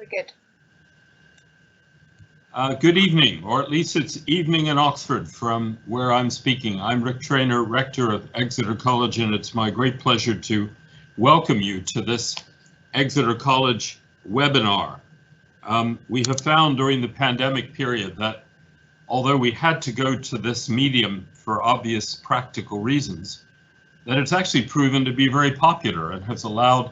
We're good. Good evening, or at least it's evening in Oxford from where I'm speaking. I'm Rick Traynor, Rector of Exeter College, and it's my great pleasure to welcome you to this Exeter College webinar. We have found during the pandemic period that although we had to go to this medium for obvious practical reasons, that it's actually proven to be very popular and has allowed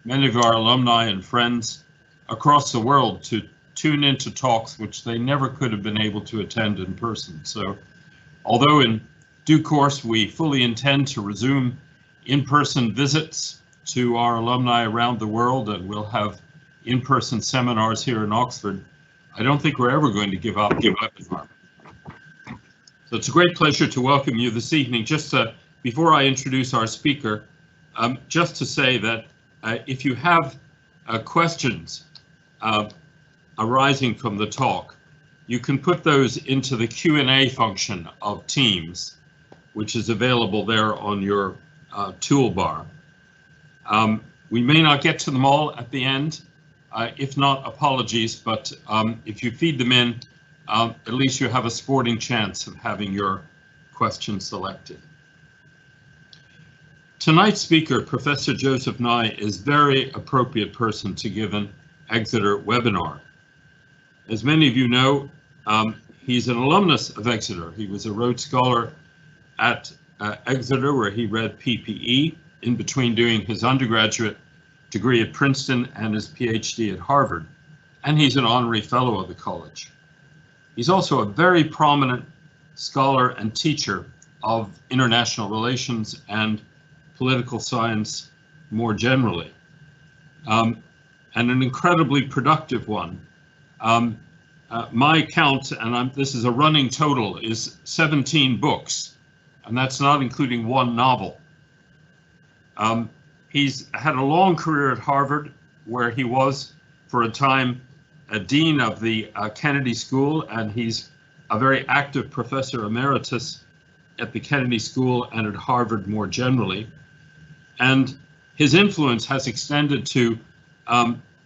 many of our alumni and friends across the world to tune into talks which they never could have been able to attend in person. So although in due course we fully intend to resume in-person visits to our alumni around the world, and we'll have in-person seminars here in Oxford, I don't think we're ever going to give up. So it's a great pleasure to welcome you this evening. Just before I introduce our speaker, just to say that if you have questions arising from the talk, you can put those into the Q&A function of Teams, which is available there on your toolbar. We may not get to them all at the end. If not, apologies, but if you feed them in, at least you have a sporting chance of having your question selected. Tonight's speaker, Professor Joseph Nye, is a very appropriate person to give an Exeter webinar. As many of you know, he's an alumnus of Exeter. He was a Rhodes Scholar at Exeter, where he read PPE in between doing his undergraduate degree at Princeton and his PhD at Harvard, and he's an honorary fellow of the college. He's also a very prominent scholar and teacher of international relations and political science more generally, and an incredibly productive one. My count, and this is a running total, is 17 books, and that's not including one novel. He's had a long career at Harvard, where he was, for a time, a dean of the Kennedy School, and he's a very active professor emeritus at the Kennedy School and at Harvard more generally. And his influence has extended to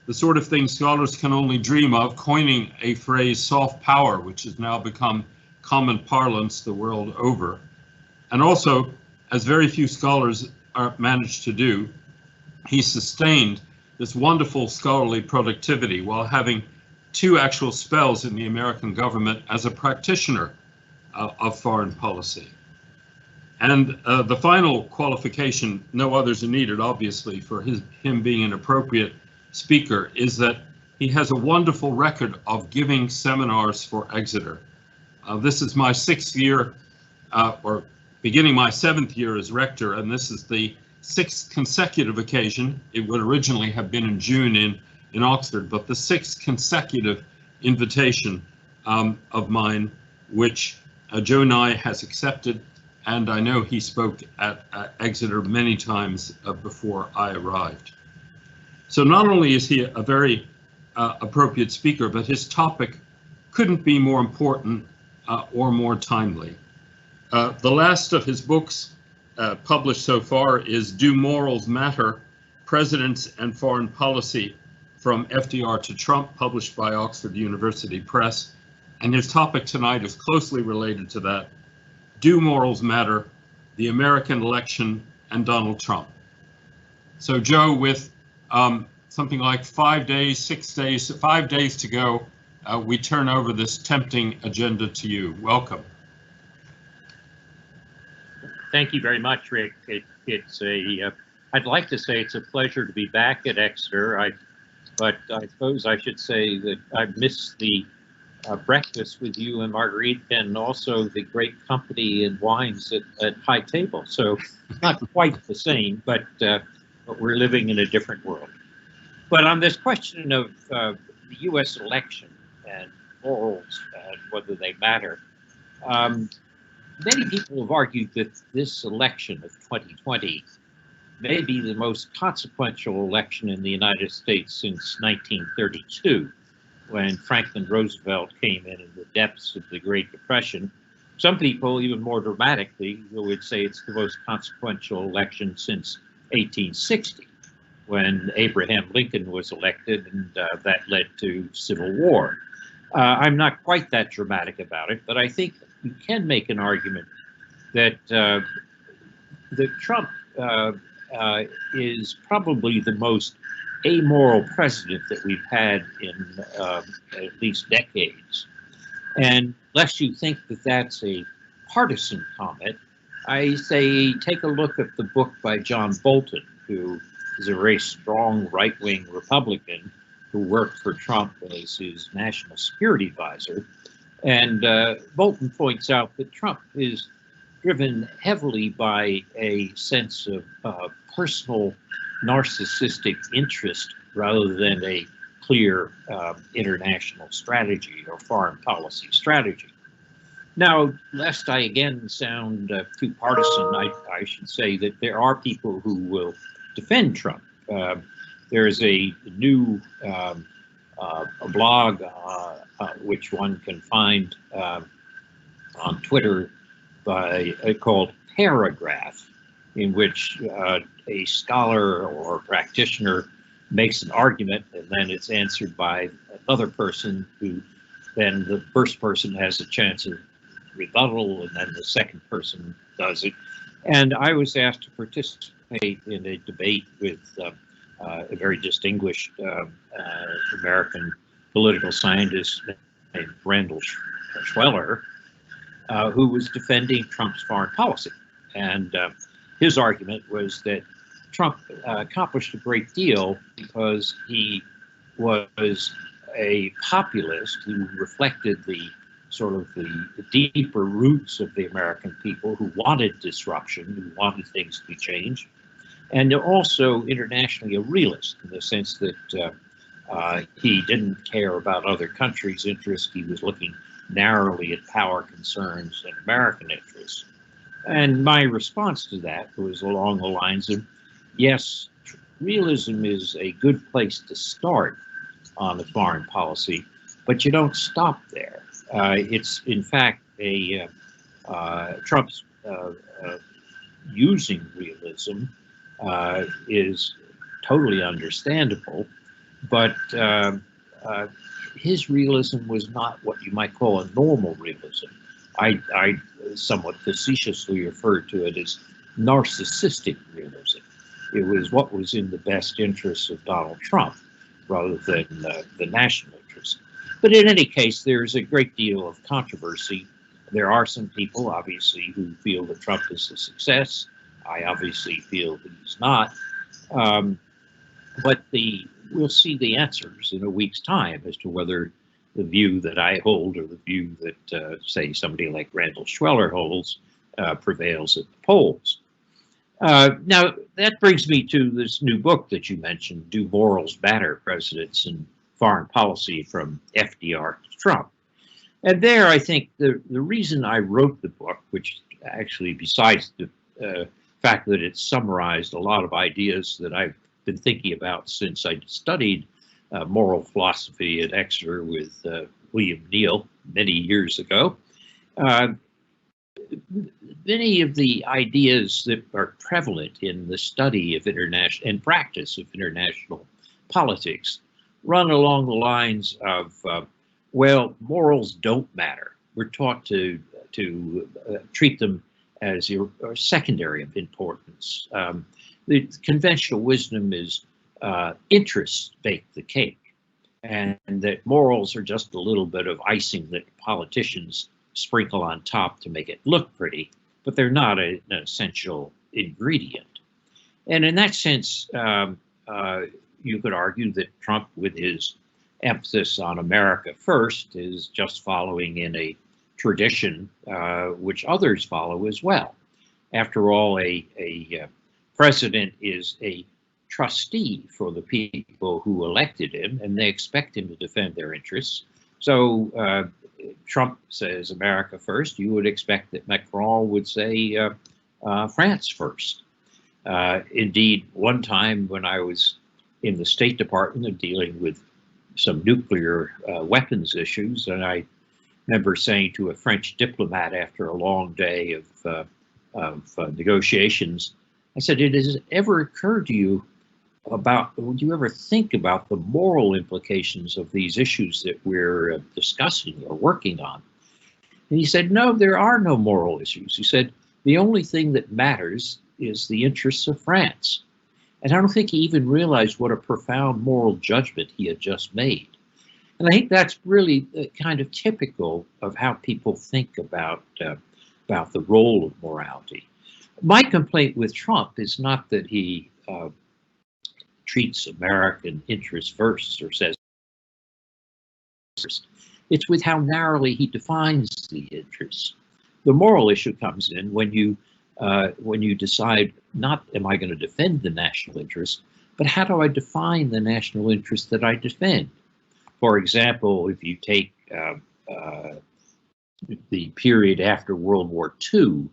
the sort of thing scholars can only dream of, coining a phrase, soft power, which has now become common parlance the world over. And also, as very few scholars managed to do, he sustained this wonderful scholarly productivity while having two actual spells in the American government as a practitioner of foreign policy. And the final qualification, no others are needed, obviously, for him being an appropriate speaker, is that he has a wonderful record of giving seminars for Exeter. This is my 6th year, or beginning my 7th year as rector, and this is the 6th consecutive occasion. It would originally have been in June in Oxford, but the 6th consecutive invitation of mine, which Joe Nye has accepted, and I know he spoke at Exeter many times before I arrived. So not only is he a very appropriate speaker, but his topic couldn't be more important or more timely. The last of his books published so far is Do Morals Matter? Presidents and Foreign Policy from FDR to Trump, published by Oxford University Press. And his topic tonight is closely related to that. Do Morals Matter? The American Election and Donald Trump. So Joe, with something like 5 days, 6 days, 5 days to go, we turn over this tempting agenda to you. Welcome. Thank you very much, Rick. I'd like to say it's a pleasure to be back at Exeter, but I suppose I should say that I missed the breakfast with you and Marguerite, and also the great company and wines at high table. So not quite the same, but we're living in a different world. But on this question of the U.S. election and morals and whether they matter, many people have argued that this election of 2020 may be the most consequential election in the United States since 1932, when Franklin Roosevelt came in the depths of the Great Depression. Some people, even more dramatically, would say it's the most consequential election since 1860, when Abraham Lincoln was elected, and that led to civil war. I'm not quite that dramatic about it, but I think you can make an argument that Trump is probably the most amoral president that we've had in at least decades. And lest you think that that's a partisan comment, I say take a look at the book by John Bolton, who is a very strong right-wing Republican who worked for Trump as his national security advisor. And Bolton points out that Trump is driven heavily by a sense of personal narcissistic interest rather than a clear international strategy or foreign policy strategy. Now, lest I again sound too partisan, I should say that there are people who will defend Trump. There's a new a blog which one can find on Twitter called Paragraph, in which a scholar or practitioner makes an argument, and then it's answered by another person who then the first person has a chance of rebuttal, and then the second person does it. And I was asked to participate in a debate with a very distinguished American political scientist named Randall Schweller, who was defending Trump's foreign policy. And his argument was that Trump accomplished a great deal because he was a populist who reflected the sort of the deeper roots of the American people who wanted disruption, who wanted things to be changed. And they're also internationally a realist in the sense that he didn't care about other countries' interests. He was looking narrowly at power concerns and American interests. And my response to that was along the lines of, yes, realism is a good place to start on the foreign policy, but you don't stop there. It's in fact Trump's using realism is totally understandable, but his realism was not what you might call a normal realism. I somewhat facetiously referred to it as narcissistic realism. It was what was in the best interests of Donald Trump rather than the national interest. But in any case, there's a great deal of controversy. There are some people, obviously, who feel that Trump is a success. I obviously feel that he's not. But we'll see the answers in a week's time as to whether the view that I hold or the view that, say, somebody like Randall Schweller holds prevails at the polls. Now, that brings me to this new book that you mentioned, Do Morals Matter? Presidents and Foreign Policy from FDR to Trump. And there, I think the reason I wrote the book, which actually, besides the fact that it summarized a lot of ideas that I've been thinking about since I studied moral philosophy at Exeter with William Neal many years ago, many of the ideas that are prevalent in the study of international and practice of international politics run along the lines of, well, morals don't matter. We're taught to treat them as secondary of importance. The conventional wisdom is interests bake the cake, and that morals are just a little bit of icing that politicians sprinkle on top to make it look pretty, but they're not an essential ingredient. And in that sense, you could argue that Trump, with his emphasis on America first, is just following in a tradition which others follow as well. After all, a president is a trustee for the people who elected him, and they expect him to defend their interests. So Trump says America first. You would expect that Macron would say France first. Indeed, one time when I was in the State Department and dealing with some nuclear weapons issues, and I remember saying to a French diplomat after a long day of negotiations, I said, "It has ever occurred to you about, would you ever think about the moral implications of these issues that we're discussing or working on? And he said, no, there are no moral issues. He said, the only thing that matters is the interests of France. And I don't think he even realized what a profound moral judgment he had just made. And I think that's really kind of typical of how people think about the role of morality. My complaint with Trump is not that he treats American interests first or says first. It's with how narrowly he defines the interests. The moral issue comes in when you decide, not am I going to defend the national interest, but how do I define the national interest that I defend? For example, if you take the period after World War II,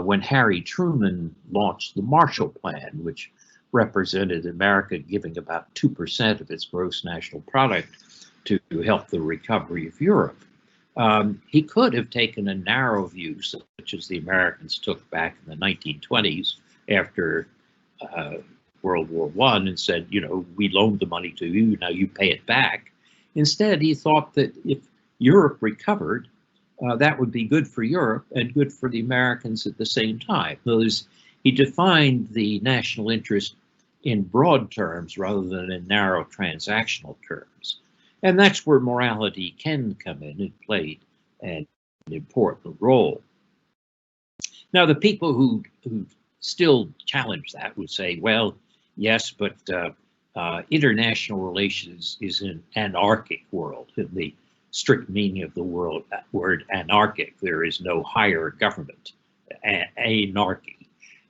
when Harry Truman launched the Marshall Plan, which represented America giving about 2% of its gross national product to help the recovery of Europe. He could have taken a narrow view, such as the Americans took back in the 1920s after World War I, and said, you know, we loaned the money to you, now you pay it back. Instead, he thought that if Europe recovered, that would be good for Europe and good for the Americans at the same time. In other words, he defined the national interest in broad terms rather than in narrow transactional terms. And that's where morality can come in and play an important role. Now, the people who still challenge that would say, well, yes, but international relations is an anarchic world. In the strict meaning of the word anarchic, there is no higher government, anarchy.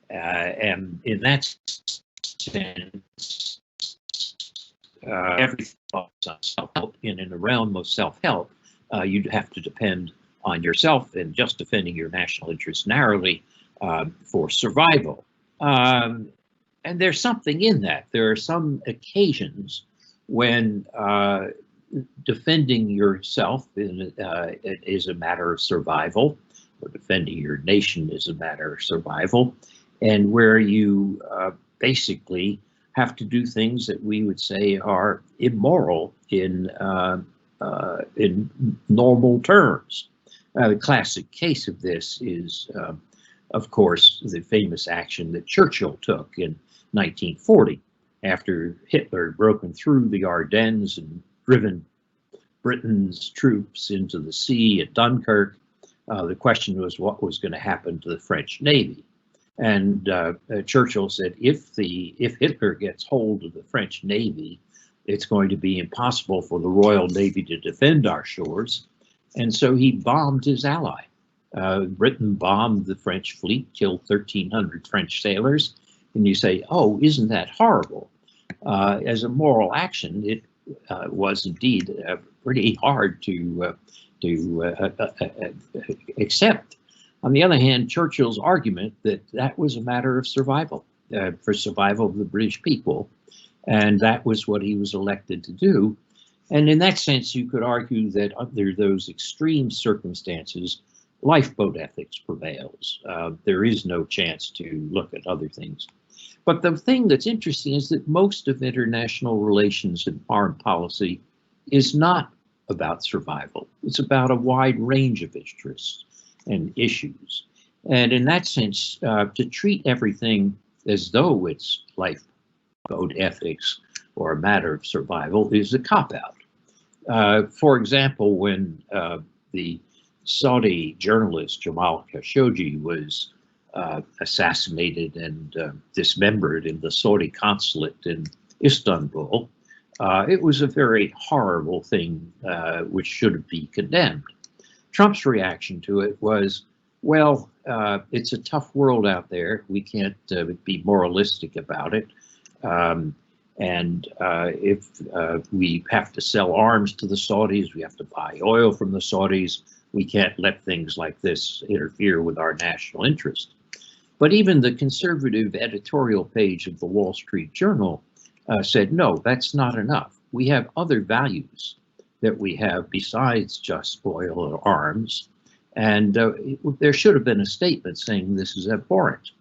And in that sense, everything on self-help. In the realm of self-help, you'd have to depend on yourself and just defending your national interests narrowly for survival. And there's something in that. There are some occasions when defending yourself is a matter of survival, or defending your nation is a matter of survival, and where you basically have to do things that we would say are immoral in normal terms. The classic case of this is, of course, the famous action that Churchill took in 1940 after Hitler had broken through the Ardennes and driven Britain's troops into the sea at Dunkirk. The question was what was going to happen to the French Navy. And Churchill said, if Hitler gets hold of the French Navy, it's going to be impossible for the Royal Navy to defend our shores. And so he bombed his ally. Britain bombed the French fleet, killed 1,300 French sailors. And you say, oh, isn't that horrible? As a moral action, it was indeed pretty hard to accept. On the other hand, Churchill's argument that was a matter of survival, for survival of the British people, and that was what he was elected to do. And in that sense, you could argue that under those extreme circumstances, lifeboat ethics prevails. There is no chance to look at other things. But the thing that's interesting is that most of international relations and foreign policy is not about survival. It's about a wide range of interests and issues. And in that sense, to treat everything as though it's lifeboat ethics or a matter of survival is a cop-out. For example, when the Saudi journalist Jamal Khashoggi was assassinated and dismembered in the Saudi consulate in Istanbul, it was a very horrible thing which should be condemned. Trump's reaction to it was, well, it's a tough world out there. We can't be moralistic about it. If we have to sell arms to the Saudis, we have to buy oil from the Saudis, we can't let things like this interfere with our national interest. But even the conservative editorial page of the Wall Street Journal said, no, that's not enough. We have other values that we have besides just oil or arms. And there should have been a statement saying this is abhorrent.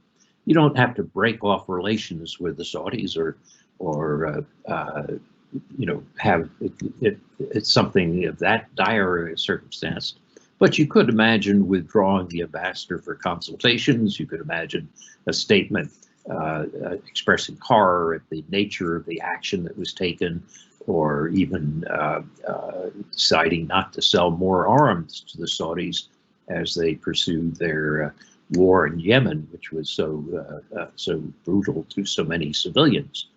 You don't have to break off relations with the Saudis or have it's something of that dire a circumstance. But you could imagine withdrawing the ambassador for consultations. You could imagine a statement expressing horror at the nature of the action that was taken, or even deciding not to sell more arms to the Saudis as they pursued their war in Yemen, which was so brutal to so many civilians.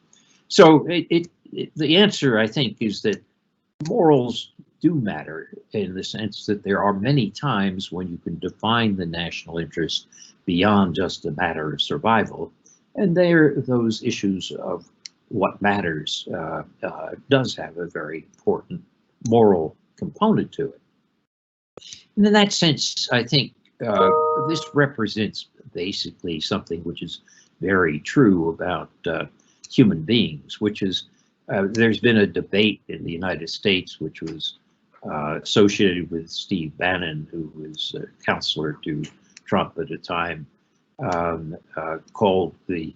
So the answer, I think, is that morals do matter, in the sense that there are many times when you can define the national interest beyond just a matter of survival. And those issues of what matters does have a very important moral component to it. And in that sense, I think this represents basically something which is very true about human beings, which is there's been a debate in the United States which was associated with Steve Bannon, who was a counselor to Trump at a time, called the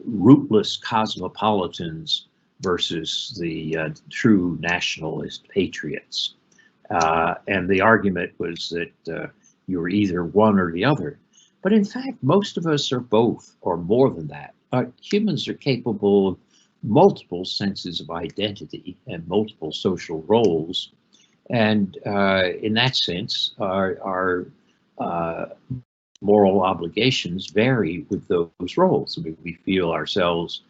rootless cosmopolitans versus the true nationalist patriots. And the argument was that you were either one or the other. But in fact, most of us are both, or more than that. Humans are capable of multiple senses of identity and multiple social roles. And in that sense, our moral obligations vary with those roles. I mean, we feel ourselves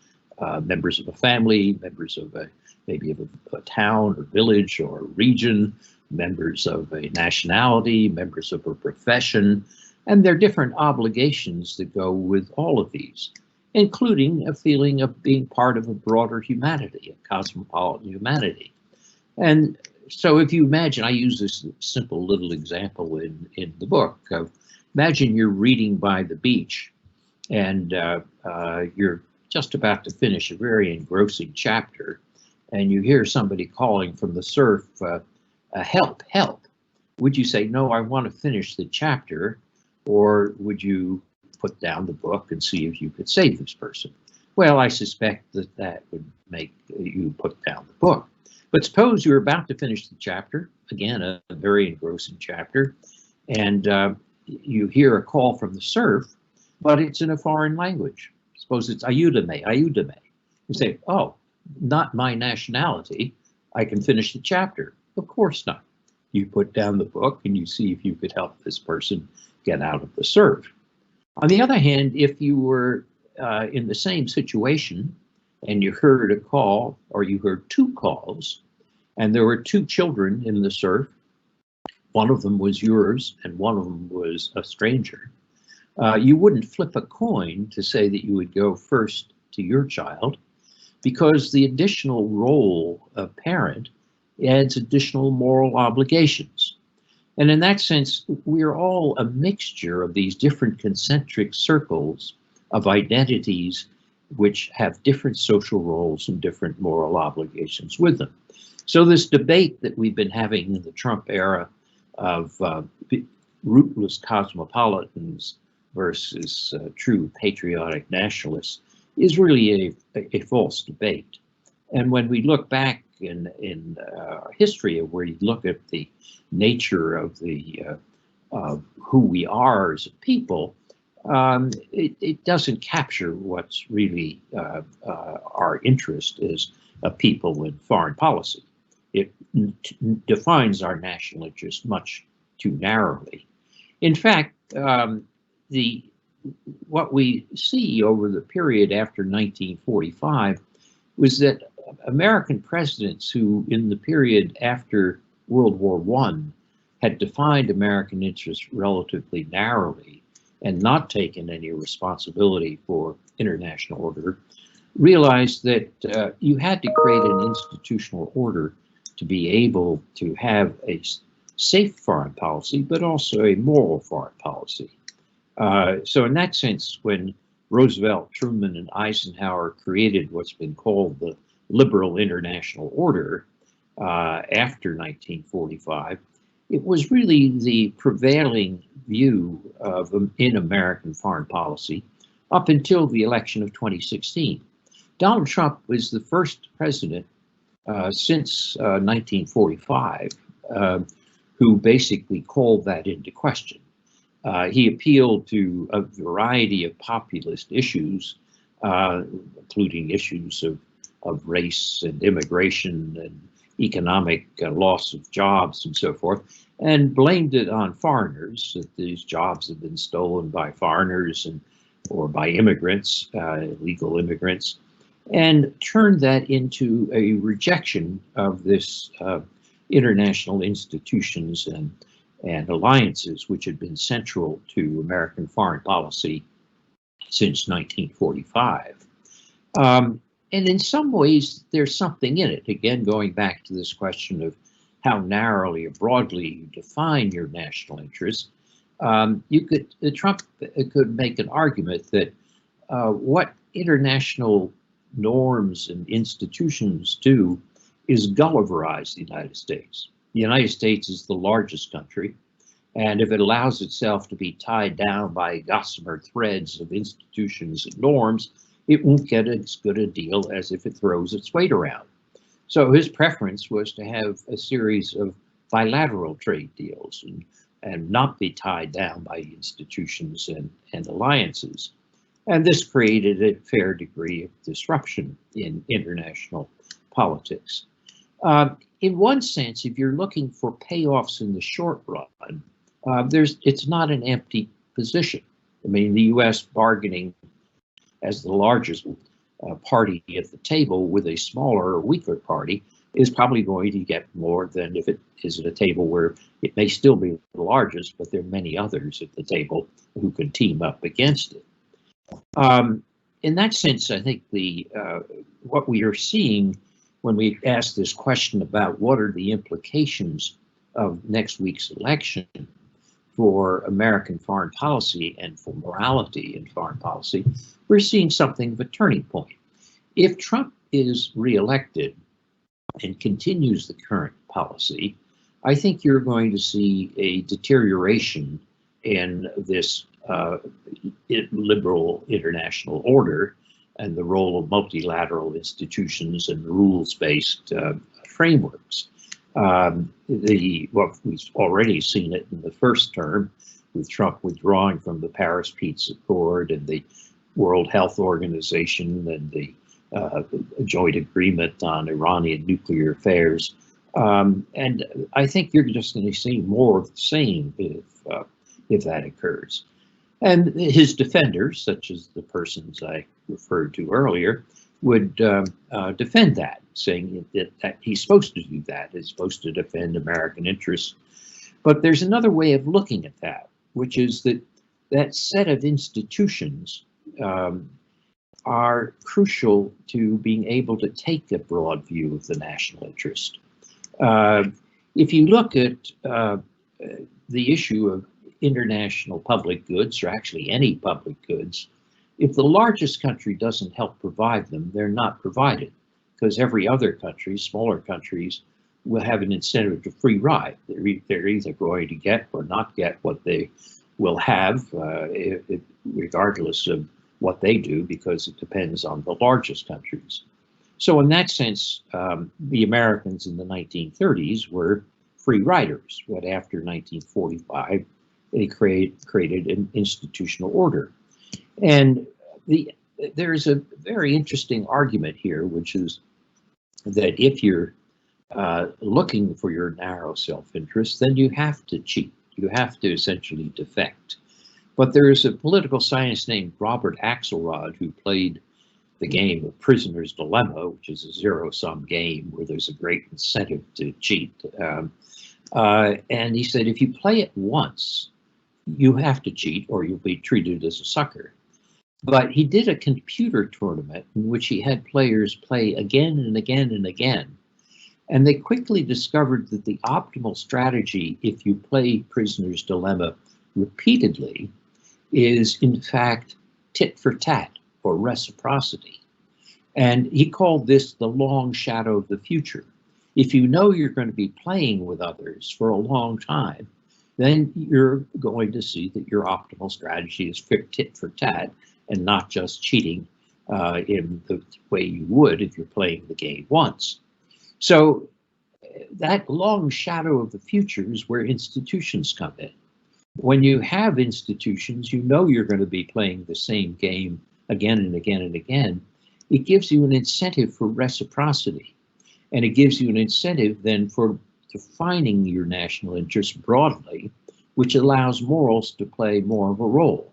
members of a family, members of maybe of a town or village or region, members of a nationality, members of a profession, and there are different obligations that go with all of these, including a feeling of being part of a broader humanity, a cosmopolitan humanity. And so if you imagine, I use this simple little example in the book of, imagine you're reading by the beach and you're just about to finish a very engrossing chapter, and you hear somebody calling from the surf, help, help. Would you say, no, I want to finish the chapter, or would you put down the book and see if you could save this person? Well, I suspect that that would make you put down the book. But suppose you're about to finish the chapter, again, a very engrossing chapter, and you hear a call from the surf, but it's in a foreign language. Suppose it's ayúdame, ayúdame. You say, oh, not my nationality, I can finish the chapter. Of course not. You put down the book and you see if you could help this person get out of the surf. On the other hand, if you were in the same situation and you heard a call, or you heard two calls, and there were two children in the surf, one of them was yours and one of them was a stranger, you wouldn't flip a coin to say that you would go first to your child, because the additional role of parent adds additional moral obligations. And in that sense, we're all a mixture of these different concentric circles of identities which have different social roles and different moral obligations with them. So this debate that we've been having in the Trump era of rootless cosmopolitans versus true patriotic nationalists is really a false debate. And when we look back in our history, of where you look at the nature of who we are as a people, it doesn't capture what's really our interest as a people in foreign policy. It defines our national interest much too narrowly. In fact, what we see over the period after 1945 was that American presidents who, in the period after World War I, had defined American interests relatively narrowly and not taken any responsibility for international order, realized that you had to create an institutional order to be able to have a safe foreign policy, but also a moral foreign policy. So in that sense, when Roosevelt, Truman, and Eisenhower created what's been called the liberal international order after 1945, it was really the prevailing view of in American foreign policy, up until the election of 2016. Donald Trump was the first president since 1945 who basically called that into question. He appealed to a variety of populist issues, including issues of race and immigration and economic loss of jobs and so forth, and blamed it on foreigners, that these jobs have been stolen by foreigners or by immigrants, illegal immigrants, and turned that into a rejection of this international institutions and alliances which had been central to American foreign policy since 1945. And in some ways, there's something in it. Again, going back to this question of how narrowly or broadly you define your national interest, Trump could make an argument that what international norms and institutions do is Gulliverize the United States. The United States is the largest country, and if it allows itself to be tied down by gossamer threads of institutions and norms, it won't get as good a deal as if it throws its weight around. So his preference was to have a series of bilateral trade deals and not be tied down by institutions and alliances. And this created a fair degree of disruption in international politics. In one sense, if you're looking for payoffs in the short run, it's not an empty position. I mean, the U.S. bargaining as the largest party at the table with a smaller or weaker party is probably going to get more than if it is at a table where it may still be the largest, but there are many others at the table who can team up against it. In that sense, I think what we are seeing when we ask this question about what are the implications of next week's election for American foreign policy and for morality in foreign policy, we're seeing something of a turning point. If Trump is reelected and continues the current policy, I think you're going to see a deterioration in this liberal international order and the role of multilateral institutions and rules-based frameworks. What we've already seen it in the first term, with Trump withdrawing from the Paris Peace Accord and the World Health Organization and the joint agreement on Iranian nuclear affairs. And I think you're just going to see more of the same if that occurs. And his defenders, such as the persons I referred to earlier, would defend that, saying that he's supposed to do that. He's supposed to defend American interests. But there's another way of looking at that, which is that set of institutions are crucial to being able to take a broad view of the national interest. If you look at the issue of international public goods, or actually any public goods, if the largest country doesn't help provide them, they're not provided, because every other country, smaller countries, will have an incentive to free ride. They're either going to get or not get what they will have, regardless of what they do, because it depends on the largest countries. So in that sense, the Americans in the 1930s were free riders, but after 1945, they created an institutional order. And there's a very interesting argument here, which is that if you're looking for your narrow self-interest, then you have to cheat. You have to essentially defect. But there's a political scientist named Robert Axelrod who played the game of Prisoner's Dilemma, which is a zero-sum game where there's a great incentive to cheat. And he said, if you play it once, you have to cheat or you'll be treated as a sucker. But he did a computer tournament in which he had players play again and again and again. And they quickly discovered that the optimal strategy, if you play Prisoner's Dilemma repeatedly, is in fact tit for tat or reciprocity. And he called this the long shadow of the future. If you know you're going to be playing with others for a long time, then you're going to see that your optimal strategy is tit for tat, and not just cheating in the way you would if you're playing the game once. So that long shadow of the future is where institutions come in. When you have institutions, you know you're going to be playing the same game again and again and again. It gives you an incentive for reciprocity. And it gives you an incentive then for defining your national interest broadly, which allows morals to play more of a role.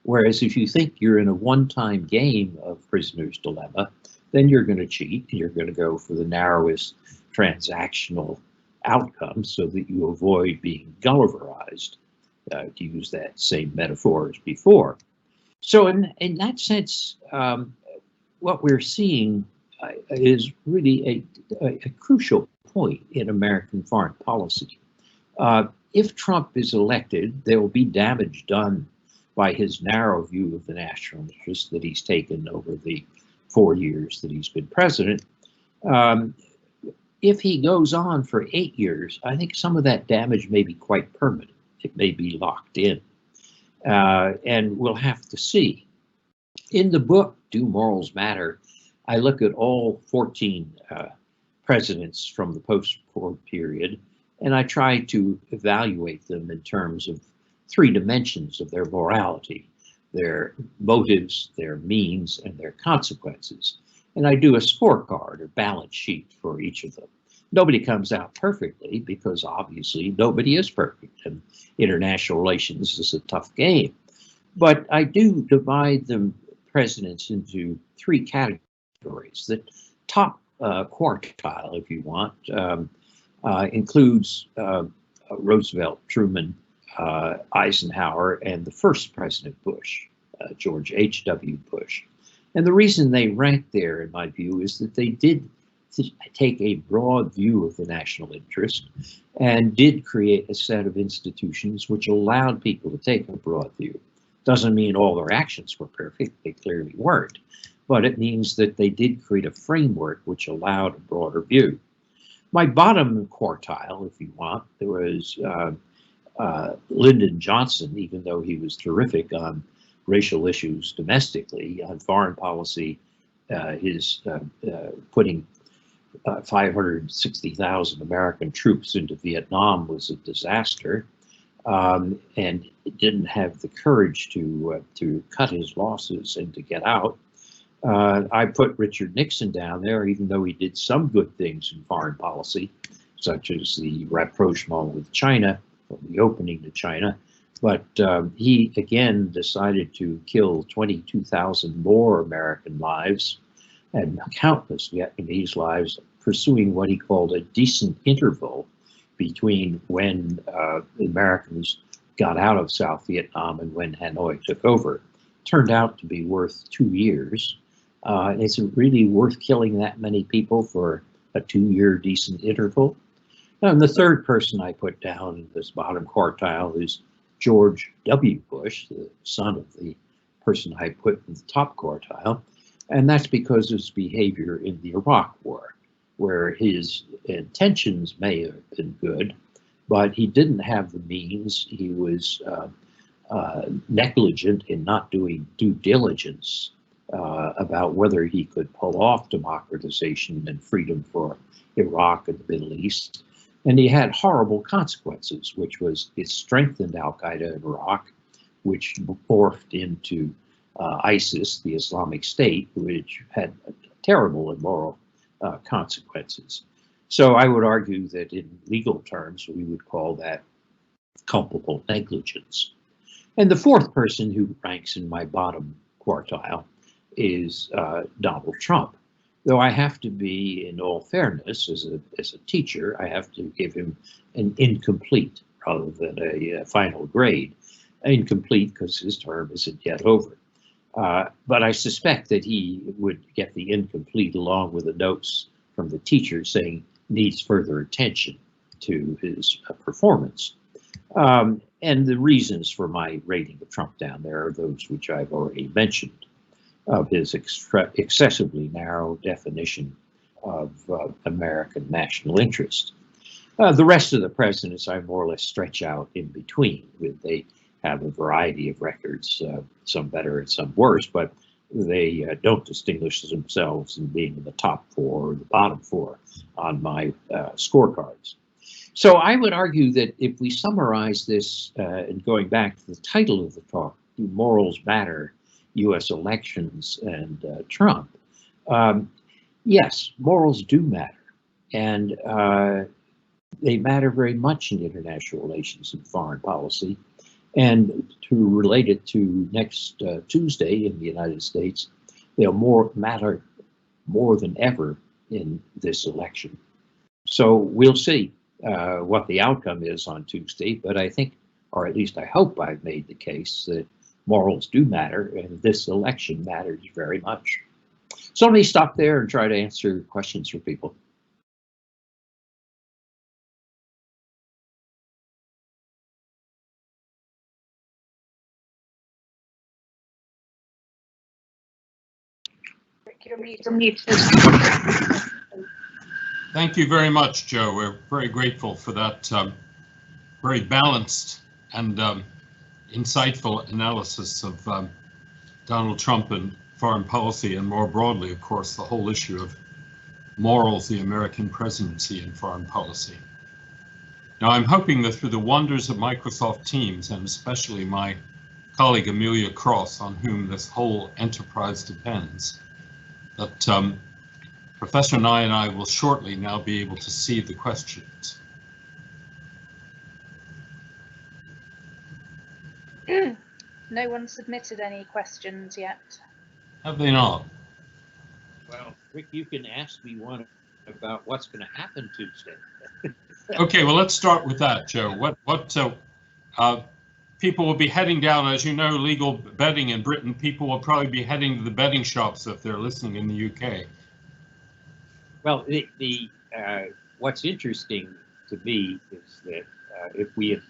Whereas if you think you're in a one-time game of prisoner's dilemma, then you're going to cheat and you're going to go for the narrowest transactional outcome so that you avoid being Gulliverized, to use that same metaphor as before. So in that sense, what we're seeing is really a crucial point in American foreign policy. If Trump is elected, there will be damage done by his narrow view of the national interest that he's taken over the 4 years that he's been president. If he goes on for 8 years, I think some of that damage may be quite permanent. It may be locked in. And we'll have to see. In the book, Do Morals Matter, I look at all 14 presidents from the post-war period, and I try to evaluate them in terms of 3 dimensions of their morality: their motives, their means, and their consequences. And I do a scorecard or balance sheet for each of them. Nobody comes out perfectly because obviously nobody is perfect, and international relations is a tough game. But I do divide the presidents into 3 categories. The top quartile, if you want, includes Roosevelt, Truman, Eisenhower, and the first President Bush, George H.W. Bush. And the reason they rank there, in my view, is that they did take a broad view of the national interest and did create a set of institutions which allowed people to take a broad view. Doesn't mean all their actions were perfect, they clearly weren't, but it means that they did create a framework which allowed a broader view. My bottom quartile, if you want, there was Lyndon Johnson, even though he was terrific on racial issues domestically. On foreign policy, his putting 560,000 American troops into Vietnam was a disaster, and didn't have the courage to cut his losses and to get out. I put Richard Nixon down there, even though he did some good things in foreign policy, such as the rapprochement with China, or the opening to China. But he, again, decided to kill 22,000 more American lives and countless Vietnamese lives, pursuing what he called a decent interval between when the Americans got out of South Vietnam and when Hanoi took over. Turned out to be worth 2 years. Is it really worth killing that many people for a 2-year decent interval? And the third person I put down in this bottom quartile is George W. Bush, the son of the person I put in the top quartile. And that's because of his behavior in the Iraq War, where his intentions may have been good, but he didn't have the means. He was negligent in not doing due diligence about whether he could pull off democratization and freedom for Iraq and the Middle East. And he had horrible consequences, which was it strengthened al-Qaeda in Iraq, which morphed into ISIS, the Islamic State, which had terrible immoral consequences. So I would argue that in legal terms, we would call that culpable negligence. And the fourth person who ranks in my bottom quartile is Donald Trump. Though I have to be, in all fairness, as a teacher, I have to give him an incomplete rather than a final grade. Incomplete because his term isn't yet over. But I suspect that he would get the incomplete along with the notes from the teacher saying needs further attention to his performance. And the reasons for my rating of Trump down there are those which I've already mentioned, of his excessively narrow definition of American national interest. The rest of the presidents I more or less stretch out in between. They have a variety of records, some better and some worse, but they don't distinguish themselves in being in the top 4 or the bottom 4 on my scorecards. So I would argue that if we summarize this, and going back to the title of the talk, Do Morals Matter? U.S. Elections and Trump, yes, morals do matter, and they matter very much in international relations and foreign policy. And to relate it to next Tuesday in the United States, they'll matter more than ever in this election. So we'll see what the outcome is on Tuesday, but I think, or at least I hope I've made the case that morals do matter, and this election matters very much. So let me stop there and try to answer questions for people. Thank you very much, Joe. We're very grateful for that very balanced and insightful analysis of Donald Trump and foreign policy, and more broadly, of course, the whole issue of morals, the American presidency and foreign policy. Now, I'm hoping that through the wonders of Microsoft Teams, and especially my colleague Amelia Cross, on whom this whole enterprise depends, that Professor Nye and I will shortly now be able to see the questions. No one submitted any questions yet. Have they not? Well, Rick, you can ask me one about what's going to happen Tuesday. Okay, well, let's start with that, Joe. People will be heading down, as you know, legal betting in Britain. People will probably be heading to the betting shops if they're listening in the UK. Well, what's interesting to me is that if we had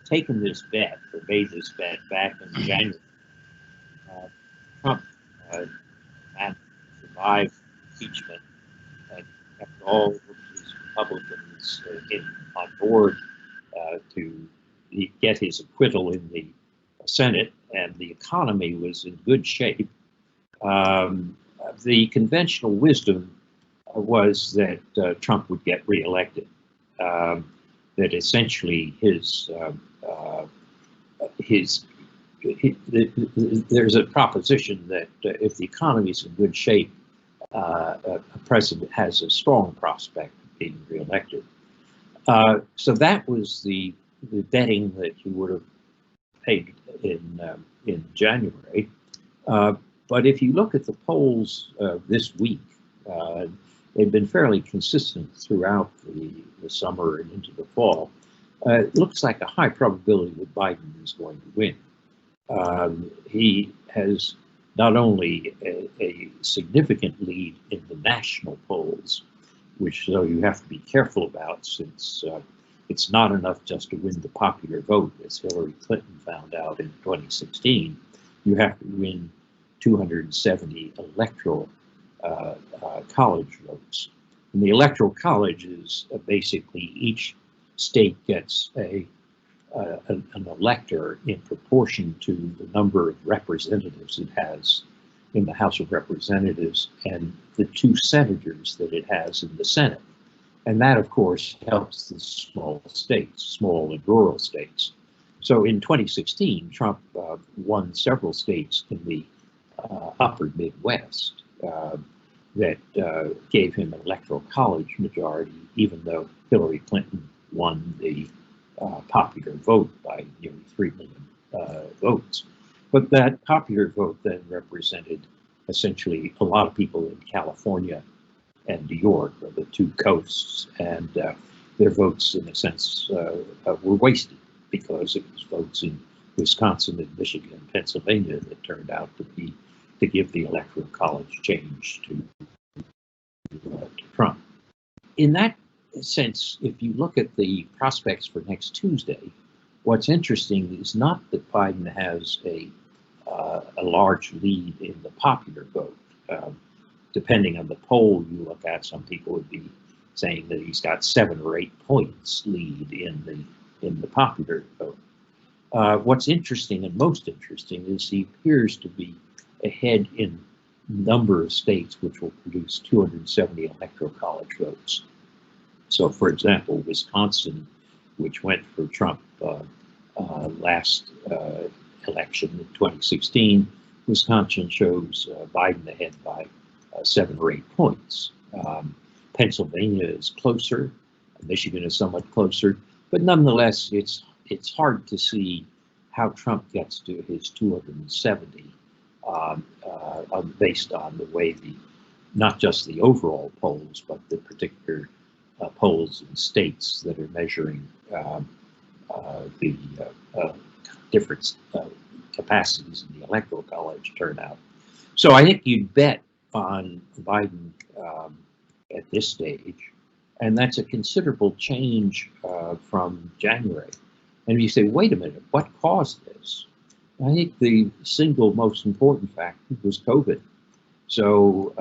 taken this bet or made this bet back in January, Trump survived impeachment and kept all of his Republicans on board to get his acquittal in the Senate, and the economy was in good shape. The conventional wisdom was that Trump would get reelected. That essentially there's a proposition that if the economy is in good shape, a president has a strong prospect of being reelected. So that was the betting that he would have paid in January. But if you look at the polls this week, they've been fairly consistent throughout the summer and into the fall. It looks like a high probability that Biden is going to win. He has not only a significant lead in the national polls, which so you have to be careful about, since it's not enough just to win the popular vote, as Hillary Clinton found out in 2016. You have to win 270 electoral college votes. And the electoral college is basically each state gets an elector in proportion to the number of representatives it has in the House of Representatives and the 2 senators that it has in the Senate. And that, of course, helps the small states, small and rural states. So in 2016, Trump won several states in the upper Midwest that gave him an electoral college majority, even though Hillary Clinton won the popular vote by nearly 3 million votes. But that popular vote then represented essentially a lot of people in California and New York, the 2 coasts, and their votes, in a sense, were wasted because it was votes in Wisconsin and Michigan and Pennsylvania that turned out to give the electoral college change to Trump. In that sense, if you look at the prospects for next Tuesday, what's interesting is not that Biden has a large lead in the popular vote. Depending on the poll you look at, some people would be saying that he's got 7 or 8 points lead in the popular vote. What's interesting and most interesting is he appears to be ahead in number of states which will produce 270 electoral college votes. So, for example, Wisconsin, which went for Trump last election in 2016, Wisconsin shows Biden ahead by 7 or 8 points. Pennsylvania is closer, Michigan is somewhat closer, but nonetheless, it's hard to see how Trump gets to his 270 based on the way not just the overall polls, but the particular polls in states that are measuring the different capacities in the electoral college turnout. So I think you'd bet on Biden at this stage, and that's a considerable change from January. And you say, wait a minute, what caused this? I think the single most important factor was COVID. So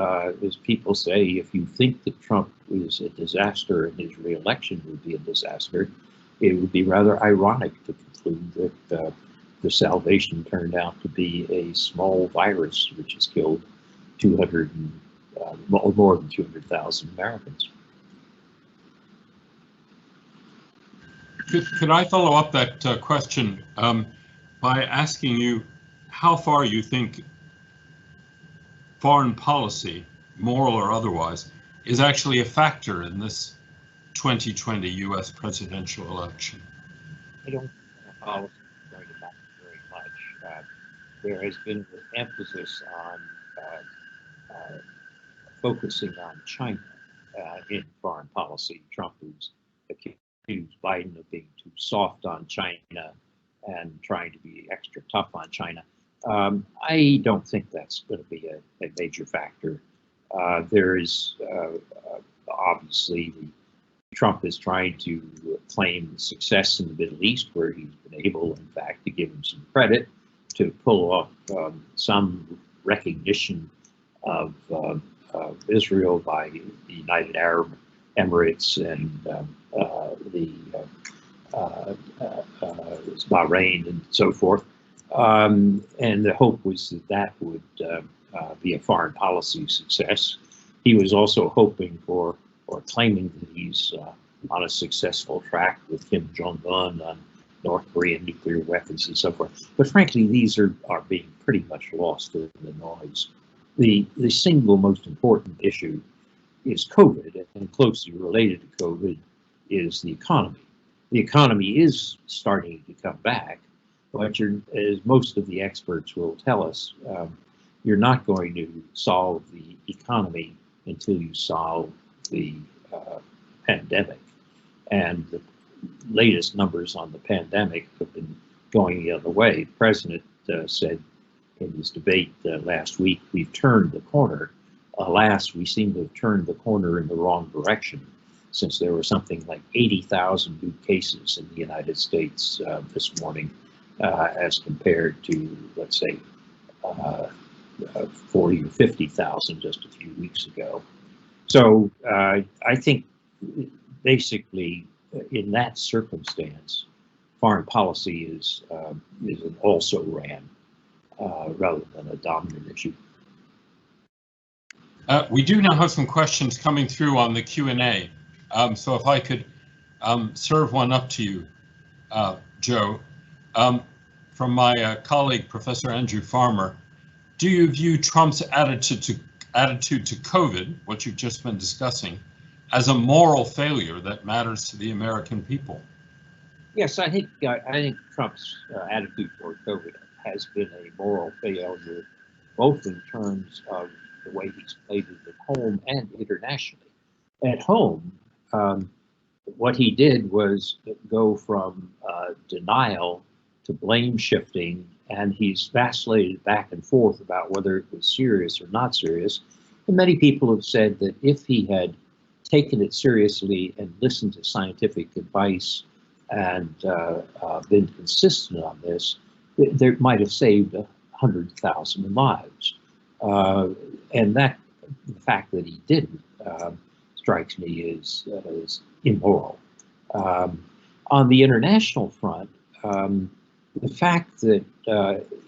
as people say, if you think that Trump is a disaster and his reelection would be a disaster, it would be rather ironic to conclude that the salvation turned out to be a small virus which has killed more than 200,000 Americans. Could I follow up that question by asking you how far you think foreign policy, moral or otherwise, is actually a factor in this 2020 U.S. presidential election? I don't think policy is going to matter very much. There has been an emphasis on focusing on China in foreign policy. Trump has accused Biden of being too soft on China and trying to be extra tough on China. I don't think that's going to be a major factor. There is obviously Trump is trying to claim success in the Middle East, where he's been able, in fact, to give him some credit to pull off some recognition of Israel by the United Arab Emirates and Bahrain and so forth. And the hope was that would be a foreign policy success. He was also hoping for, or claiming that he's on a successful track with Kim Jong-un on North Korean nuclear weapons and so forth. But frankly, these are being pretty much lost in the noise. The single most important issue is COVID, and closely related to COVID is the economy. The economy is starting to come back, but as most of the experts will tell us, you're not going to solve the economy until you solve the pandemic. And the latest numbers on the pandemic have been going the other way. The president said in his debate last week, we've turned the corner. Alas, we seem to have turned the corner in the wrong direction, since there were something like 80,000 new cases in the United States this morning, as compared to, let's say, 40 or 50,000 just a few weeks ago. So I think basically in that circumstance, foreign policy is an also-ran rather than a dominant issue. We do now have some questions coming through on the Q&A. So if I could serve one up to you, Joe. From my colleague, Professor Andrew Farmer, do you view Trump's attitude to COVID, what you've just been discussing, as a moral failure that matters to the American people? Yes, I think Trump's attitude toward COVID has been a moral failure, both in terms of the way he's played it at home and internationally. At home, what he did was go from denial to blame shifting, and he's vacillated back and forth about whether it was serious or not serious. And many people have said that if he had taken it seriously and listened to scientific advice and been consistent on this, there might have saved 100,000 lives. And that, the fact that he didn't, strikes me as immoral. On the international front, the fact that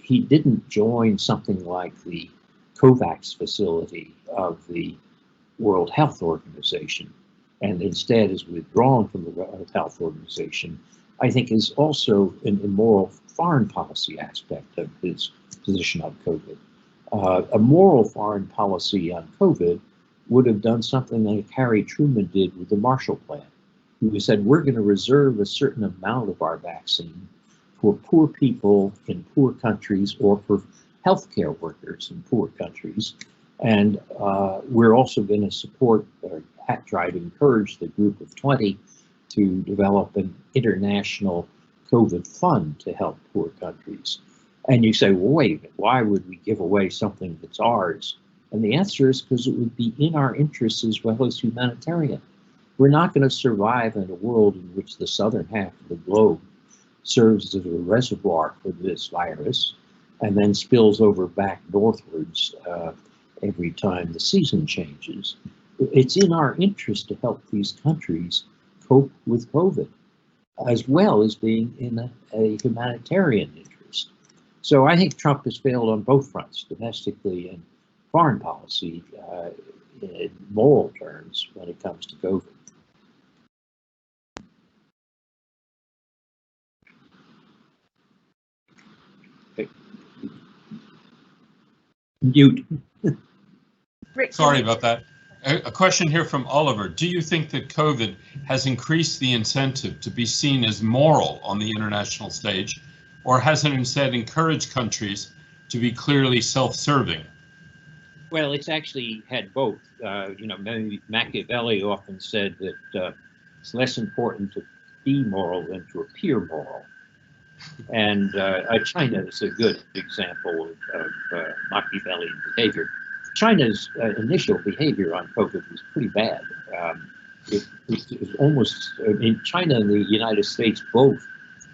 he didn't join something like the COVAX facility of the World Health Organization, and instead is withdrawn from the World Health Organization, I think is also an immoral foreign policy aspect of his position on COVID. A moral foreign policy on COVID would have done something like Harry Truman did with the Marshall Plan, who said, we're going to reserve a certain amount of our vaccine for poor people in poor countries or for healthcare workers in poor countries. And we're also going to support or try to encourage the group of 20 to develop an international COVID fund to help poor countries. And you say, well, wait, why would we give away something that's ours? And the answer is because it would be in our interests as well as humanitarian. We're not going to survive in a world in which the southern half of the globe serves as a reservoir for this virus and then spills over back northwards every time the season changes. It's in our interest to help these countries cope with COVID, as well as being in a humanitarian interest. So I think Trump has failed on both fronts, domestically and foreign policy, in moral terms when it comes to COVID. Mute. Rick, Sorry about that. A question here from Oliver. Do you think that COVID has increased the incentive to be seen as moral on the international stage, or has it instead encouraged countries to be clearly self-serving? Well, it's actually had both. Machiavelli often said that it's less important to be moral than to appear moral. And China is a good example of Machiavellian behavior. China's initial behavior on COVID was pretty bad. It was almost, China and the United States both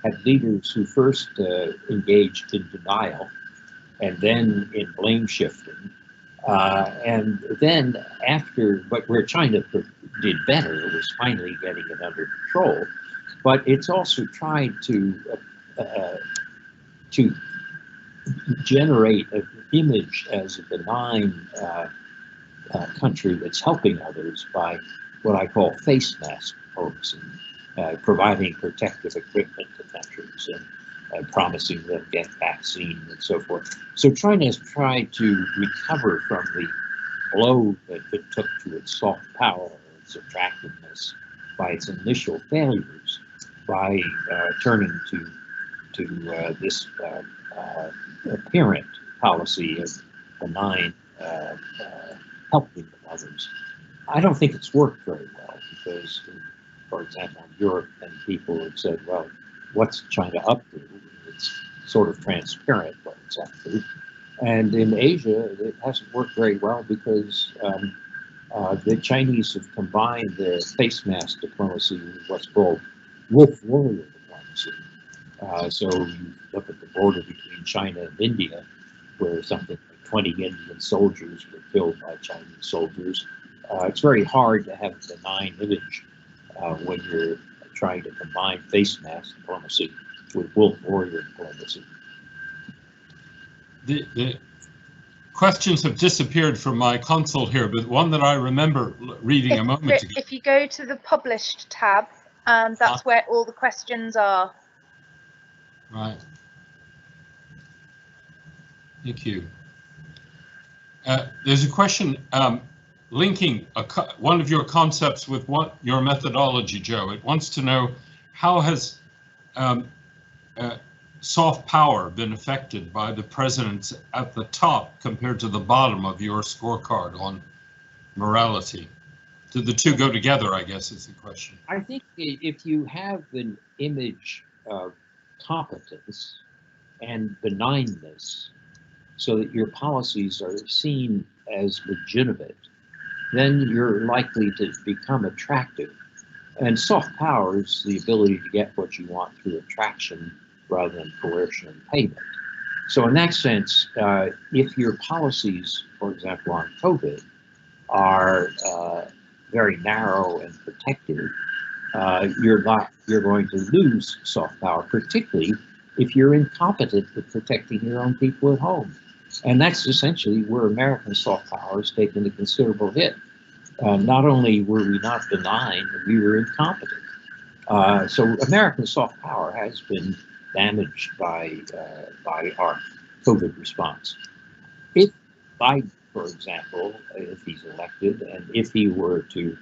had leaders who first engaged in denial and then in blame shifting. And then after, but where China did better was finally getting it under control. But it's also tried to generate an image as a benign country that's helping others by what I call face mask diplomacy, providing protective equipment to countries and promising them get vaccine and so forth. So China has tried to recover from the blow that it took to its soft power, its attractiveness, by its initial failures, by turning to this apparent policy of benign helping of others. I don't think it's worked very well because, for example, in Europe, many people have said, well, what's China up to? It's sort of transparent what it's up to. And in Asia, it hasn't worked very well because the Chinese have combined their face mask diplomacy with what's called wolf warrior diplomacy. So you look at the border between China and India, where something like 20 Indian soldiers were killed by Chinese soldiers. It's very hard to have a benign image when you're trying to combine face mask diplomacy with wolf warrior diplomacy. The questions have disappeared from my console here, but one that I remember reading a moment ago. If you go to the published tab, that's where all the questions are. Right. Thank you. There's a question linking one of your concepts with your methodology, Joe. It wants to know how has soft power been affected by the presidents at the top compared to the bottom of your scorecard on morality? Do the two go together, I guess, is the question. I think if you have an image of competence and benignness so that your policies are seen as legitimate, then you're likely to become attractive. And soft power is the ability to get what you want through attraction rather than coercion and payment. So in that sense, if your policies, for example, on COVID, are very narrow and protective, you're going to lose soft power, particularly if you're incompetent at protecting your own people at home. And that's essentially where American soft power has taken a considerable hit. Not only were we not benign, we were incompetent. So American soft power has been damaged by our COVID response. If Biden, for example, if he's elected, and if he were to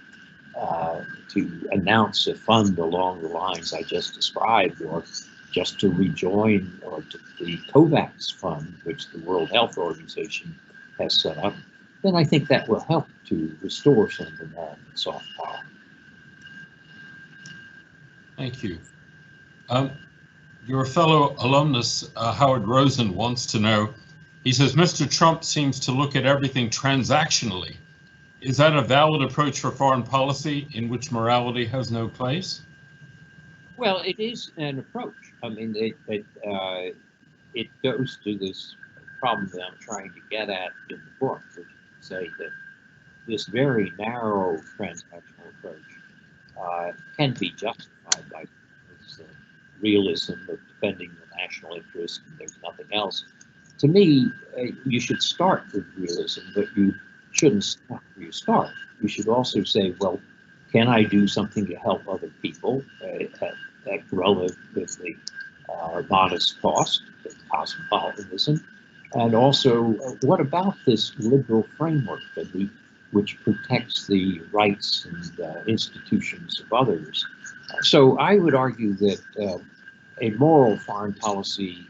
announce a fund along the lines I just described, or just to rejoin or to the COVAX fund, which the World Health Organization has set up, then I think that will help to restore some of American soft power. Thank you. Your fellow alumnus, Howard Rosen, wants to know, he says, Mr. Trump seems to look at everything transactionally. Is that a valid approach for foreign policy in which morality has no place? Well, it is an approach. I mean, it goes to this problem that I'm trying to get at in the book, which is to say that this very narrow transactional approach can be justified by this realism of defending the national interest and there's nothing else. To me, you should start with realism, but you shouldn't stop where you start. You should also say, well, can I do something to help other people at relatively modest cost, cosmopolitanism? And also, what about this liberal framework which protects the rights and institutions of others? So I would argue that a moral foreign policy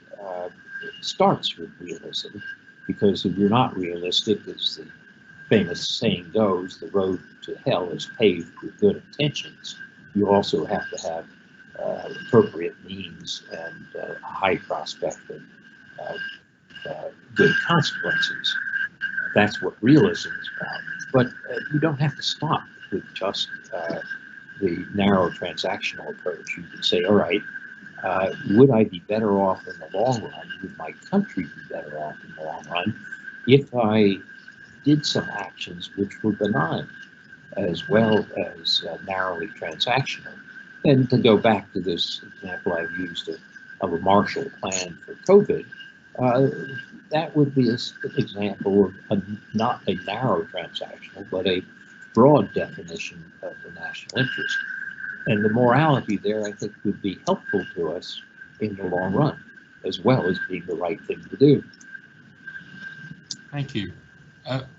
starts with realism, because if you're not realistic, as the famous saying goes, the road to hell is paved with good intentions. You also have to have appropriate means and a high prospect of good consequences. That's what realism is about. But you don't have to stop with just the narrow transactional approach. You can say, all right, would I be better off in the long run? Would my country be better off in the long run if I did some actions which were benign as well as narrowly transactional? And to go back to this example I've used of a Marshall Plan for COVID, that would be an example of not a narrow transactional, but a broad definition of the national interest. And the morality there, I think, would be helpful to us in the long run, as well as being the right thing to do. Thank you.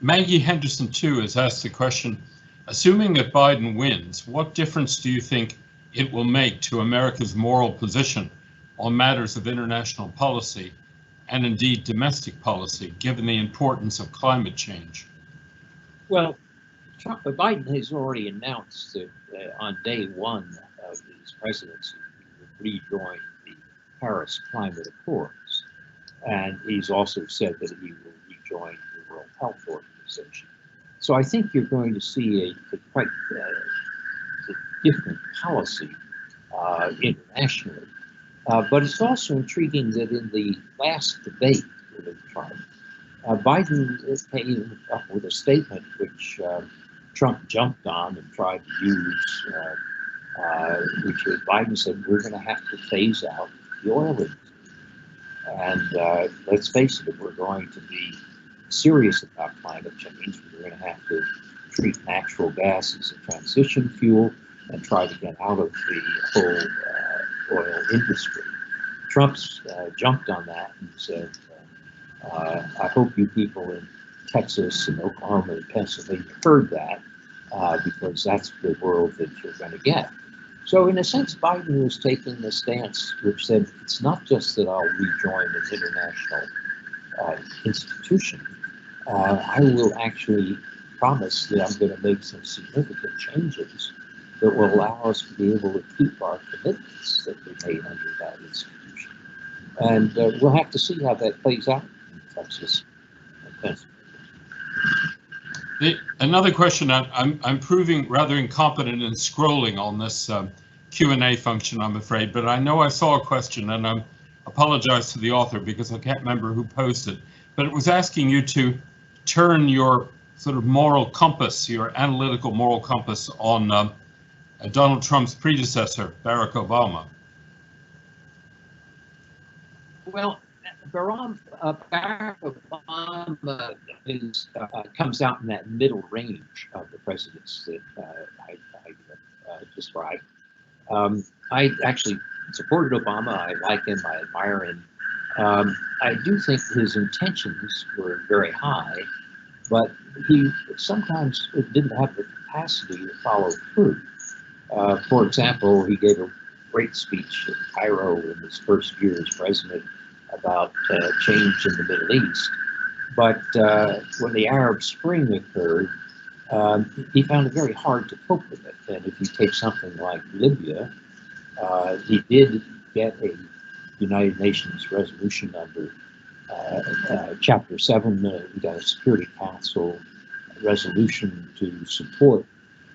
Maggie Henderson, too, has asked the question, assuming that Biden wins, what difference do you think it will make to America's moral position on matters of international policy and indeed domestic policy, given the importance of climate change? Well, Biden has already announced that on day one of his presidency, he would rejoin the Paris Climate Accords. And he's also said that he will rejoin the World Health Organization. So I think you're going to see a quite different policy internationally. But it's also intriguing that in the last debate with Trump, Biden came up with a statement which Trump jumped on and tried to use, which was Biden said, we're going to have to phase out the oil industry. And let's face it, if we're going to be serious about climate change, we're going to have to treat natural gas as a transition fuel and try to get out of the whole oil industry. Trump's jumped on that and said, I hope you people in Texas and Oklahoma and Pennsylvania heard that, because that's the world that you're going to get. So in a sense, Biden was taking the stance which said, it's not just that I'll rejoin an international institution, I will actually promise that I'm going to make some significant changes that will allow us to be able to keep our commitments that we made under that institution. And we'll have to see how that plays out in Texas and Pennsylvania. Another question, I'm proving rather incompetent in scrolling on this Q&A function, I'm afraid, but I know I saw a question, and I apologize to the author because I can't remember who posted, but it was asking you to turn your sort of moral compass, your analytical moral compass on Donald Trump's predecessor, Barack Obama. Well, Barack Obama comes out in that middle range of the presidents that I described. I actually supported Obama. I like him. I admire him. I do think his intentions were very high, but he sometimes didn't have the capacity to follow through. For example, he gave a great speech in Cairo in his first year as president about change in the Middle East. But when the Arab Spring occurred, he found it very hard to cope with it. And if you take something like Libya, he did get a United Nations resolution under Chapter 7. We got a Security Council resolution to support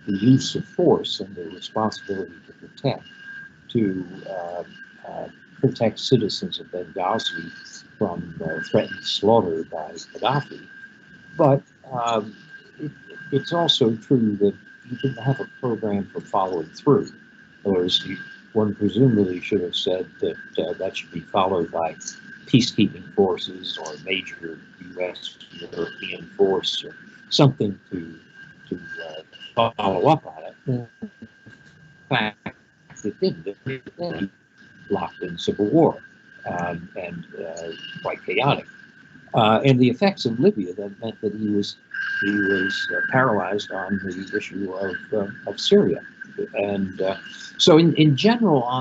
the use of force and the responsibility to protect citizens of Benghazi from threatened slaughter by Gaddafi. But it's also true that he didn't have a program for following through. Whereas one presumably should have said that that should be followed by peacekeeping forces or a major U.S. European force or something to follow up on it. In fact, it didn't. It locked in civil war and quite chaotic. And the effects of Libya that meant that he was paralyzed on the issue of Syria. And so in general I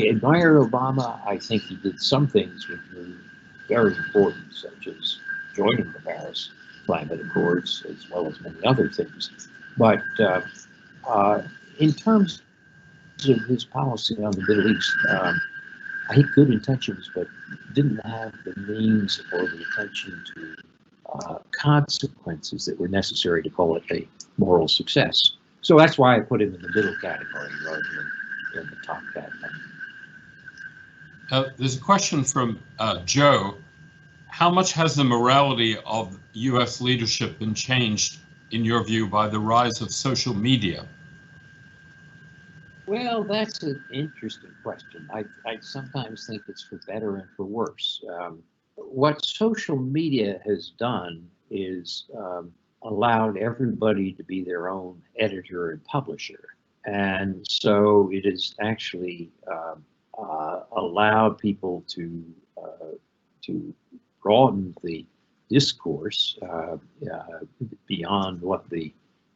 admire Obama. I think he did some things which were very important, such as joining the Paris Climate Accords, as well as many other things. But in terms of his policy on the Middle East, I had good intentions, but didn't have the means or the attention to consequences that were necessary to call it a moral success. So that's why I put him in the middle category rather than in the top category. There's a question from Joe. How much has the morality of U.S. leadership been changed, in your view, by the rise of social media? Well, that's an interesting question. I sometimes think it's for better and for worse. What social media has done is allowed everybody to be their own editor and publisher. And so it has actually allowed people to broaden the discourse beyond what the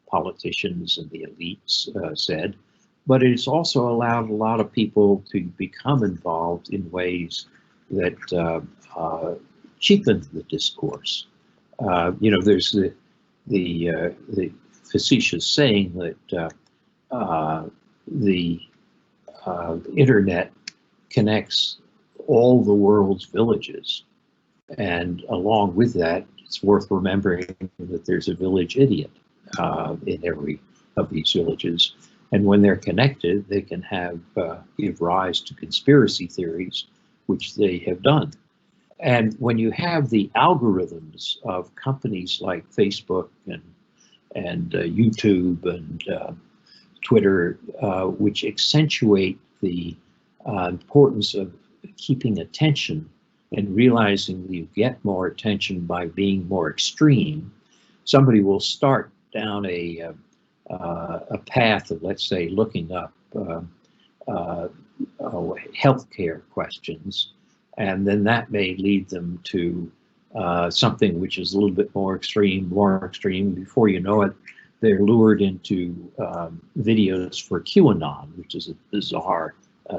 politicians and the elites said. But it's also allowed a lot of people to become involved in ways that cheapen the discourse. There's the facetious saying that the internet connects all the world's villages, and along with that, it's worth remembering that there's a village idiot in every of these villages. And when they're connected, they can give rise to conspiracy theories, which they have done. And when you have the algorithms of companies like Facebook and YouTube and Twitter, which accentuate the importance of keeping attention and realizing that you get more attention by being more extreme, somebody will start down a path of, let's say, looking up healthcare questions, and then that may lead them to something which is a little bit more extreme. Before you know it, they're lured into videos for QAnon, which is a bizarre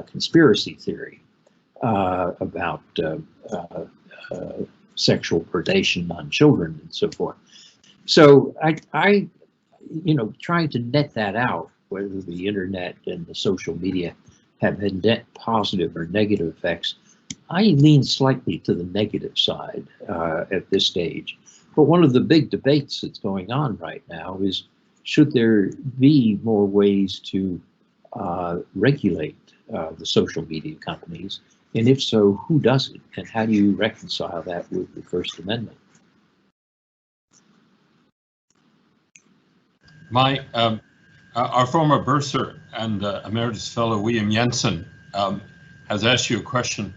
conspiracy theory about sexual predation on children and so forth. So I trying to net that out, whether the internet and the social media have had net positive or negative effects, I lean slightly to the negative side at this stage. But one of the big debates that's going on right now is, should there be more ways to regulate the social media companies? And if so, who does it? And how do you reconcile that with the First Amendment? Our former bursar and Emeritus Fellow William Jensen has asked you a question.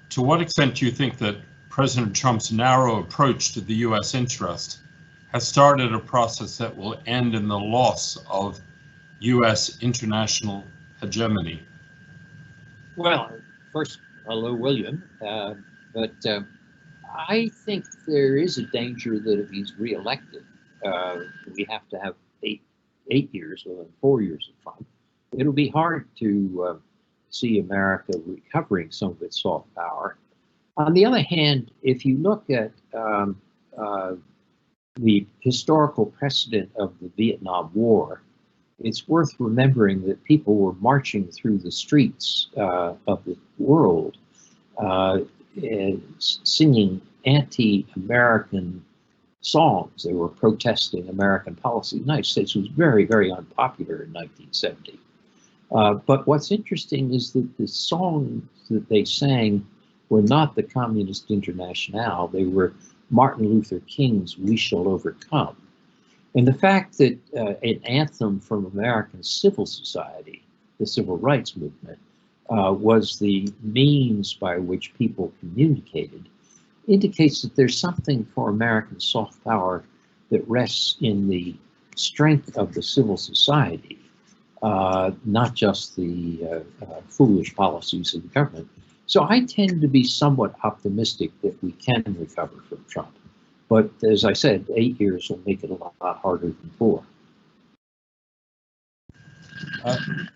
To what extent do you think that President Trump's narrow approach to the U.S. interest has started a process that will end in the loss of U.S. international hegemony? Well, first, hello, William. But I think there is a danger that if he's reelected, we have to have eight years or 4 years of Trump. It'll be hard to see America recovering some of its soft power. On the other hand, if you look at the historical precedent of the Vietnam War, it's worth remembering that people were marching through the streets of the world singing anti-American songs. They were protesting American policy. The United States was very, very unpopular in 1970. But what's interesting is that the songs that they sang were not the Communist Internationale. They were Martin Luther King's "We Shall Overcome." And the fact that an anthem from American civil society, the civil rights movement, was the means by which people communicated, indicates that there's something for American soft power that rests in the strength of the civil society, not just the foolish policies of the government. So I tend to be somewhat optimistic that we can recover from Trump. But as I said, 8 years will make it a lot harder than 4.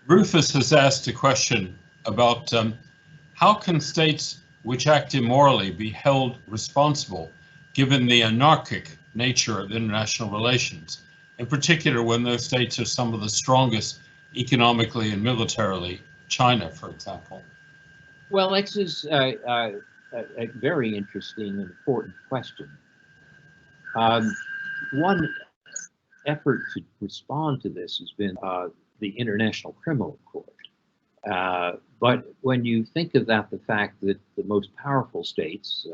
Rufus has asked a question about how can states which act immorally be held responsible given the anarchic nature of international relations, in particular when those states are some of the strongest economically and militarily, China, for example? Well, this is a very interesting and important question. One effort to respond to this has been the International Criminal Court. But when you think about the fact that the most powerful states,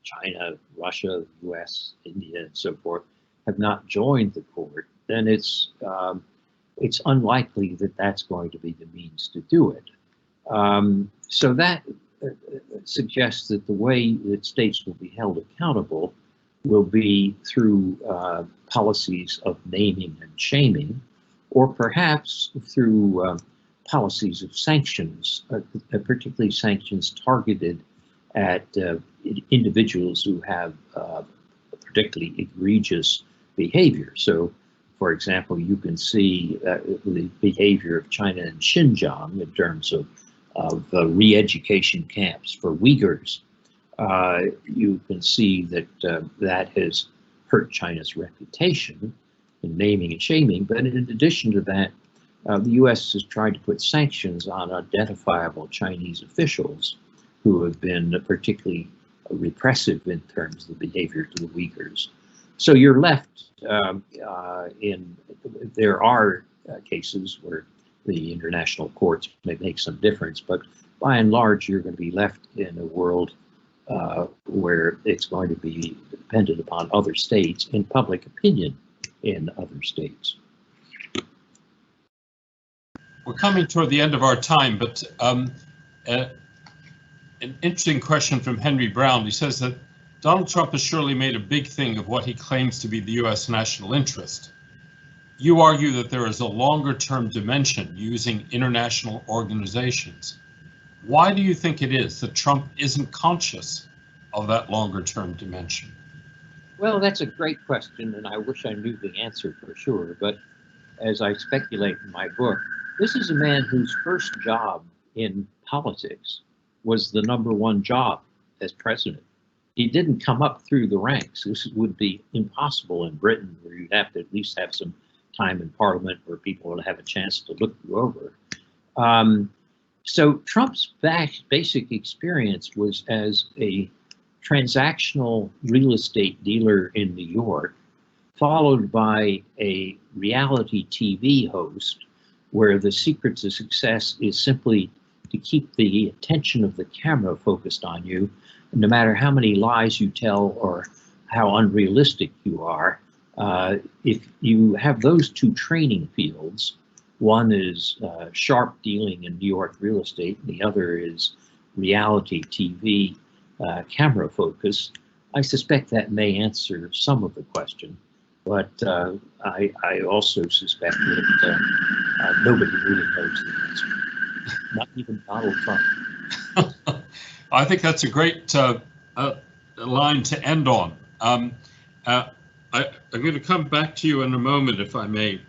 China, Russia, US, India, and so forth, have not joined the court, then it's unlikely that that's going to be the means to do it. So that suggests that the way that states will be held accountable will be through policies of naming and shaming, or perhaps through policies of sanctions, particularly sanctions targeted at individuals who have particularly egregious behavior. So, for example, you can see the behavior of China and Xinjiang in terms of re-education camps for Uyghurs. You can see that that has hurt China's reputation in naming and shaming. But in addition to that, the U.S. has tried to put sanctions on identifiable Chinese officials who have been particularly repressive in terms of the behavior to the Uyghurs. So you're left there are cases where the international courts may make some difference, but by and large, you're going to be left in a world where it's going to be dependent upon other states and public opinion in other states. We're coming toward the end of our time, but an interesting question from Henry Brown. He says that Donald Trump has surely made a big thing of what he claims to be the U.S. national interest. You argue that there is a longer-term dimension using international organizations. Why do you think it is that Trump isn't conscious of that longer-term dimension? Well, that's a great question, and I wish I knew the answer for sure. But as I speculate in my book, this is a man whose first job in politics was the #1 job as president. He didn't come up through the ranks. This would be impossible in Britain, where you'd have to at least have some time in Parliament where people would have a chance to look you over. So Trump's basic experience was as a transactional real estate dealer in New York, followed by a reality TV host, where the secret to success is simply to keep the attention of the camera focused on you, no matter how many lies you tell or how unrealistic you are. If you have those two training fields, One is sharp dealing in New York real estate, and the other is reality TV camera focus. I suspect that may answer some of the question, but I also suspect that nobody really knows the answer, not even Donald Trump. I think that's a great line to end on. I'm going to come back to you in a moment, if I may,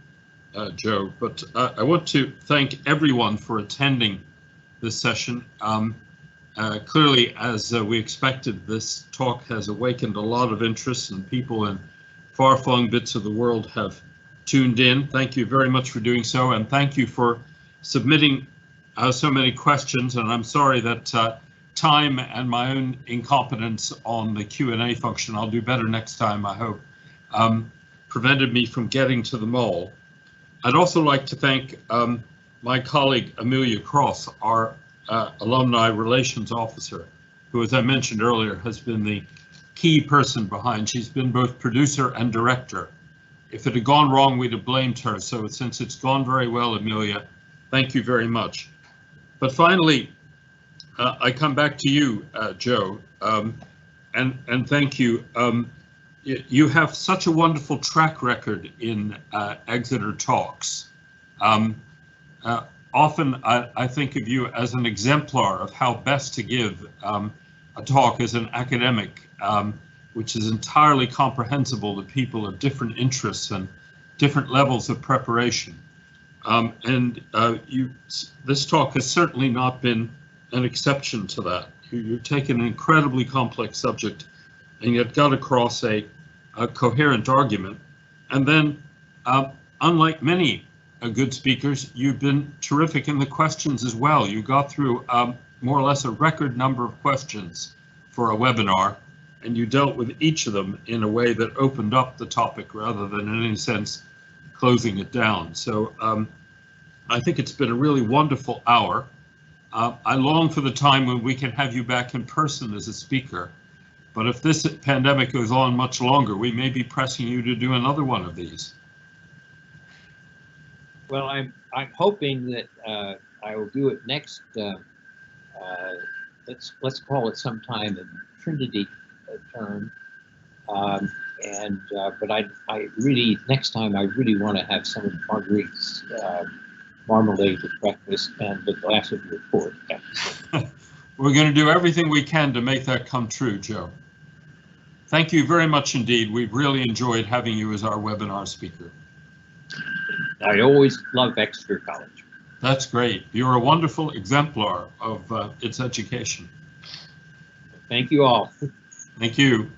Joe, but I want to thank everyone for attending this session. Clearly, as we expected, this talk has awakened a lot of interest, and people in far-flung bits of the world have tuned in. Thank you very much for doing so, and thank you for submitting so many questions. And I'm sorry that time and my own incompetence on the Q&A function, I'll do better next time, I hope, prevented me from getting to them all. I'd also like to thank my colleague Amelia Cross, our alumni relations officer, who, as I mentioned earlier, has been the key person behind. She's been both producer and director. If it had gone wrong, we'd have blamed her. So since it's gone very well, Amelia, thank you very much. But finally, I come back to you, Joe, and thank you. You have such a wonderful track record in Exeter talks. Often I think of you as an exemplar of how best to give a talk as an academic, which is entirely comprehensible to people of different interests and different levels of preparation. This talk has certainly not been an exception to that. You've taken an incredibly complex subject and yet got across a coherent argument. And then, unlike many good speakers, you've been terrific in the questions as well. You got through more or less a record number of questions for a webinar, and you dealt with each of them in a way that opened up the topic rather than in any sense closing it down. So I think it's been a really wonderful hour. I long for the time when we can have you back in person as a speaker, but if this pandemic goes on much longer, we may be pressing you to do another one of these. Well, I'm hoping that I will do it next. Let's call it sometime in Trinity term. But I really, next time I really want to have some of Marguerite's marmalade at breakfast and a glass of your port. We're going to do everything we can to make that come true, Joe. Thank you very much indeed. We've really enjoyed having you as our webinar speaker. I always love Exeter College. That's great. You're a wonderful exemplar of its education. Thank you all. Thank you.